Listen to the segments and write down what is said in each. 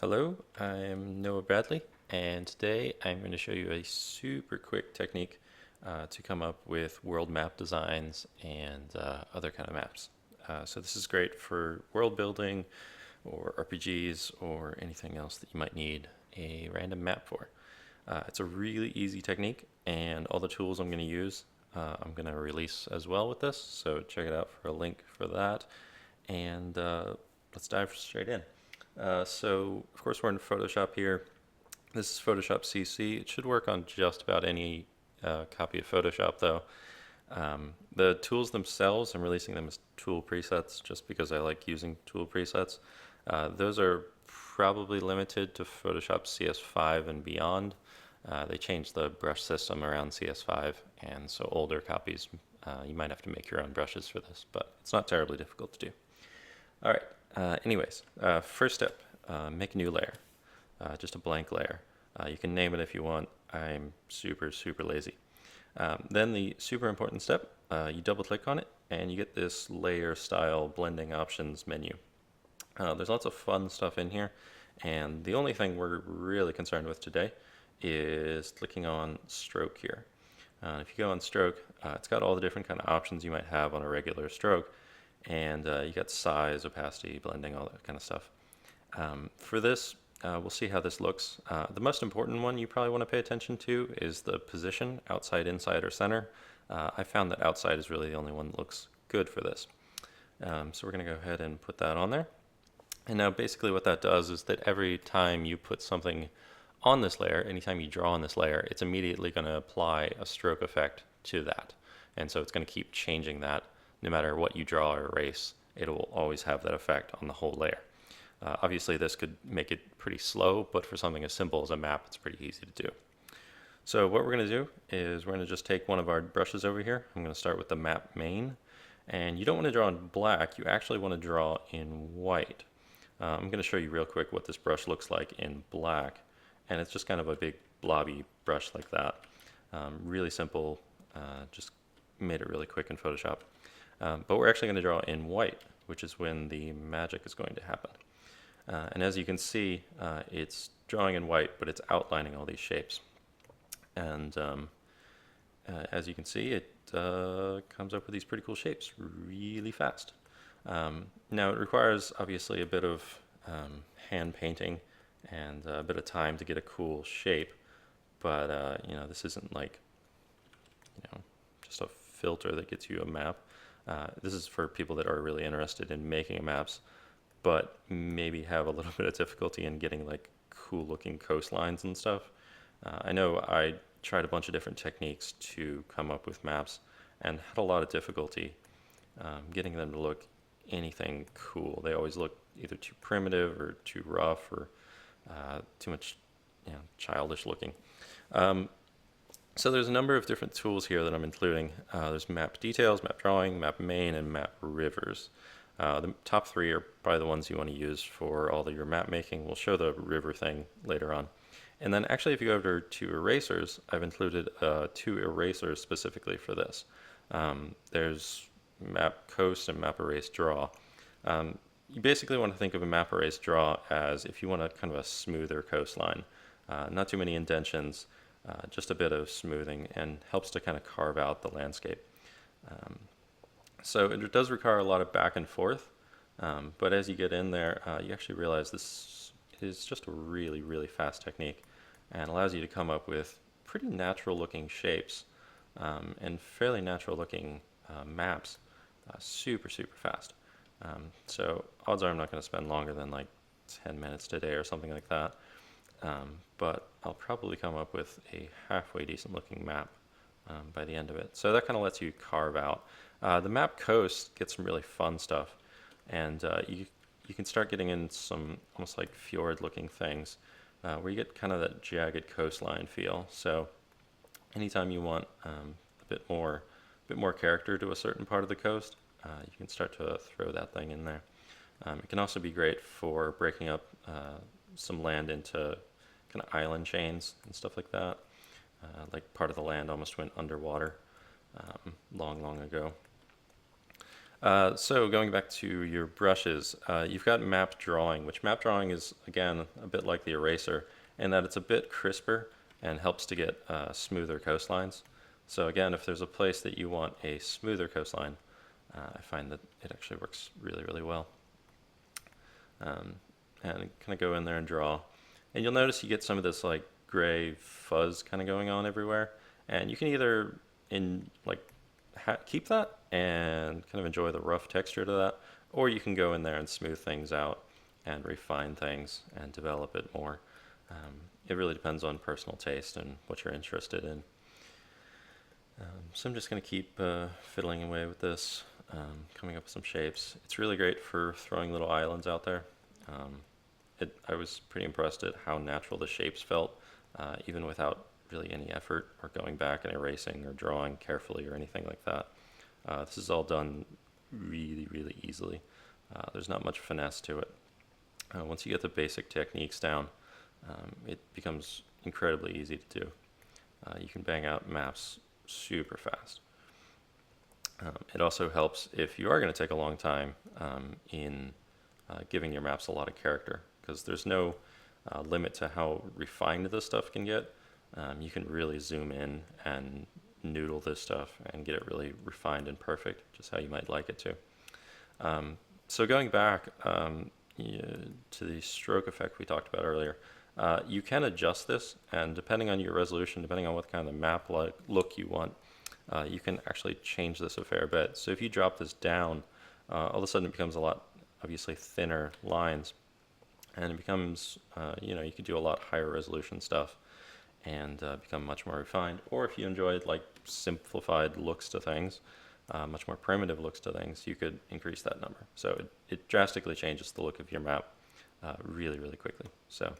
Hello, I'm Noah Bradley, and today I'm going to show you a super quick technique to come up with world map designs and other kind of maps. So this is great for world building or RPGs or anything else that you might need a random map for. It's a really easy technique, and all the tools I'm going to use I'm going to release as well with this, so check it out for a link for that, and let's dive straight in. So of course we're in Photoshop here. This is Photoshop CC. It should work on just about any copy of Photoshop though. The tools themselves, I'm releasing them as tool presets just because I like using tool presets. Those are probably limited to Photoshop CS5 and beyond. They changed the brush system around CS5, and so older copies, you might have to make your own brushes for this, but it's not terribly difficult to do. All right. Anyways, first step, make a new layer, just a blank layer. You can name it if you want. I'm super lazy. Then the super important step, you double click on it and you get this layer style blending options menu. There's lots of fun stuff in here, and the only thing we're really concerned with today is clicking on stroke here. If you go on stroke, it's got all the different kind of options you might have on a regular stroke, and you got size, opacity, blending, all that kind of stuff. For this, we'll see how this looks. The most important one you probably want to pay attention to is the position, outside, inside, or center. I found that outside is really the only one that looks good for this. So we're going to go ahead and put that on there. And now basically what that does is that every time you put something on this layer, anytime you draw on this layer, it's immediately going to apply a stroke effect to that. And so it's going to keep changing that. No matter what you draw or erase, it will always have that effect on the whole layer. Obviously this could make it pretty slow, but for something as simple as a map, it's pretty easy to do. So what we're going to do is we're going to just take one of our brushes over here. I'm going to start with the map main, and you don't want to draw in black, you actually want to draw in white. I'm going to show you real quick what this brush looks like in black, and it's just kind of a big blobby brush like that. Really simple, just made it really quick in Photoshop. But we're actually going to draw in white, which is when the magic is going to happen. And as you can see, it's drawing in white, but it's outlining all these shapes. And as you can see, it comes up with these pretty cool shapes really fast. Now it requires obviously a bit of hand painting and a bit of time to get a cool shape, but you know, this isn't like, you know, just a filter that gets you a map. This is for people that are really interested in making maps, but maybe have a little bit of difficulty in getting like cool looking coastlines and stuff. I know I tried a bunch of different techniques to come up with maps and had a lot of difficulty getting them to look anything cool. They always look either too primitive or too rough or too much, you know, childish looking. So there's a number of different tools here that I'm including. There's map details, map drawing, map main, and map rivers. The top three are probably the ones you want to use for all of your map making. We'll show the river thing later on. And then actually if you go over to erasers, I've included 2 erasers specifically for this. There's map coast and map erase draw. You basically want to think of a map erase draw as if you want a kind of a smoother coastline. Not too many indentions, just a bit of smoothing, and helps to kind of carve out the landscape. So it does require a lot of back and forth, but as you get in there, you actually realize this is just a really fast technique and allows you to come up with pretty natural looking shapes and fairly natural looking maps super fast. So odds are I'm not going to spend longer than like 10 minutes today or something like that. But I'll probably come up with a halfway decent looking map by the end of it. So that kind of lets you carve out. The map coast gets some really fun stuff, and you can start getting in some almost like fjord looking things where you get kind of that jagged coastline feel. So anytime you want a bit more character to a certain part of the coast, you can start to throw that thing in there. It can also be great for breaking up some land into kind of island chains and stuff like that. Like part of the land almost went underwater long ago. So going back to your brushes, you've got map drawing, which map drawing is, again, a bit like the eraser in that it's a bit crisper and helps to get smoother coastlines. So again, if there's a place that you want a smoother coastline, I find that it actually works really, really well. And kind of go in there and draw. And you'll notice you get some of this like gray fuzz kind of going on everywhere. And you can either keep that and kind of enjoy the rough texture to that, or you can go in there and smooth things out and refine things and develop it more. It really depends on personal taste and what you're interested in. So I'm just going to keep fiddling away with this, coming up with some shapes. It's really great for throwing little islands out there. I was pretty impressed at how natural the shapes felt, even without really any effort or going back and erasing or drawing carefully or anything like that. This is all done really, really easily. There's not much finesse to it. Once you get the basic techniques down, it becomes incredibly easy to do. You can bang out maps super fast. It also helps if you are going to take a long time in giving your maps a lot of character, because there's no limit to how refined this stuff can get. You can really zoom in and noodle this stuff and get it really refined and perfect, just how you might like it to. So going back to the stroke effect we talked about earlier, you can adjust this, and depending on your resolution, depending on what kind of map look you want, you can actually change this a fair bit. So if you drop this down, all of a sudden it becomes a lot, obviously, thinner lines, and it becomes, you could do a lot higher resolution stuff and become much more refined. Or if you enjoyed like simplified looks to things, much more primitive looks to things, you could increase that number. So it drastically changes the look of your map really, really quickly. So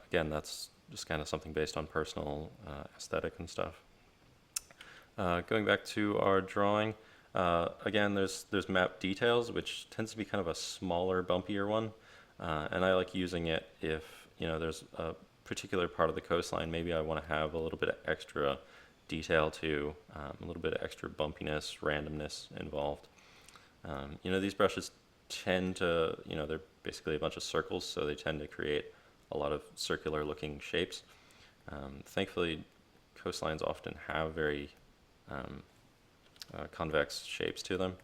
again, that's just kind of something based on personal aesthetic and stuff. Going back to our drawing, again, there's map details, which tends to be kind of a smaller, bumpier one. And I like using it if, there's a particular part of the coastline, maybe I want to have a little bit of extra detail to, a little bit of extra bumpiness, randomness involved. These brushes tend to, they're basically a bunch of circles, so they tend to create a lot of circular looking shapes. Thankfully, coastlines often have very convex shapes to them,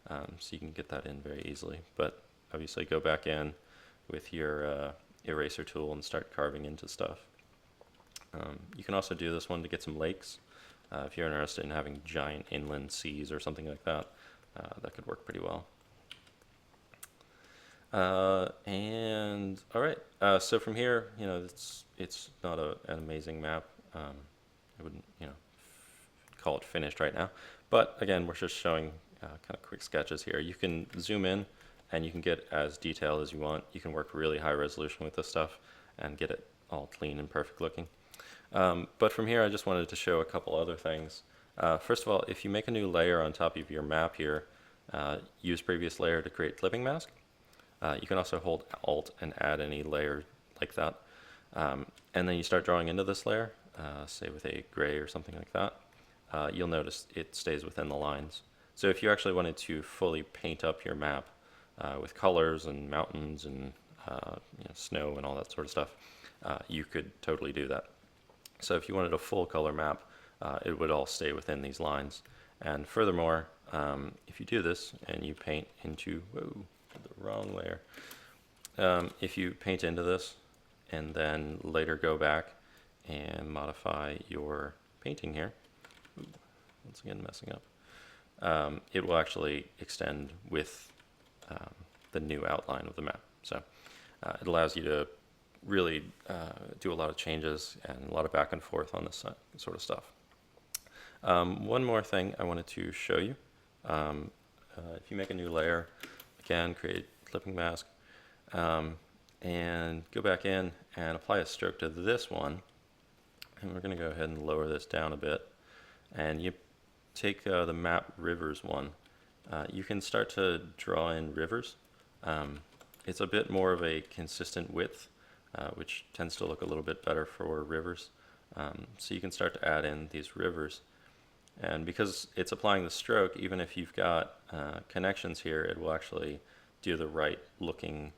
so you can get that in very easily. But obviously go back in with your eraser tool and start carving into stuff. You can also do this one to get some lakes. If you're interested in having giant inland seas or something like that, that could work pretty well. And all right, so from here, it's not an amazing map. I wouldn't, call it finished right now. But again, we're just showing kind of quick sketches here. You can zoom in and you can get as detailed as you want. You can work really high resolution with this stuff and get it all clean and perfect looking. But from here, I just wanted to show a couple other things. First of all, if you make a new layer on top of your map here, use previous layer to create clipping mask. You can also hold Alt and add any layer like that. And then you start drawing into this layer, say with a gray or something like that. You'll notice it stays within the lines. So if you actually wanted to fully paint up your map with colors and mountains and snow and all that sort of stuff, you could totally do that. So if you wanted a full color map, it would all stay within these lines. And furthermore, if you do this and you paint into, whoa, the wrong layer. If you paint into this and then later go back and modify your painting here, once again messing up, it will actually extend with the new outline of the map. So it allows you to really do a lot of changes and a lot of back and forth on this sort of stuff. One more thing I wanted to show you. If you make a new layer, again, create clipping mask, and go back in and apply a stroke to this one. And we're going to go ahead and lower this down a bit. And you take the map rivers one. You can start to draw in rivers. It's a bit more of a consistent width, which tends to look a little bit better for rivers. So you can start to add in these rivers. And because it's applying the stroke, even if you've got connections here, it will actually do the right looking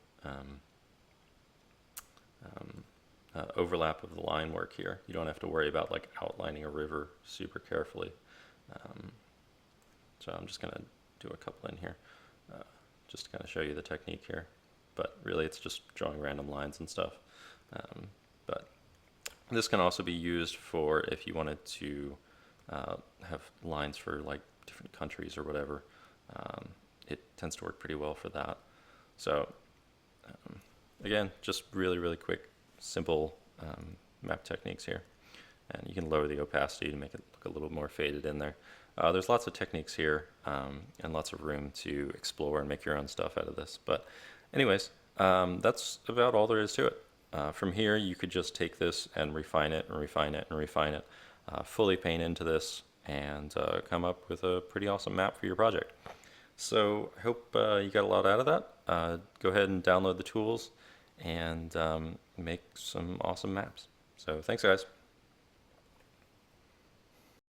overlap of the line work here. You don't have to worry about like outlining a river super carefully. So I'm just going to do a couple in here just to kind of show you the technique here. But really it's just drawing random lines and stuff. But this can also be used for if you wanted to have lines for like different countries or whatever. It tends to work pretty well for that. So again, just really quick, simple map techniques here. And you can lower the opacity to make it look a little more faded in there. There's lots of techniques here and lots of room to explore and make your own stuff out of this. But anyways, that's about all there is to it. From here, you could just take this and refine it and refine it and refine it, fully paint into this, and come up with a pretty awesome map for your project. So I hope you got a lot out of that. Go ahead and download the tools and make some awesome maps. So thanks, guys.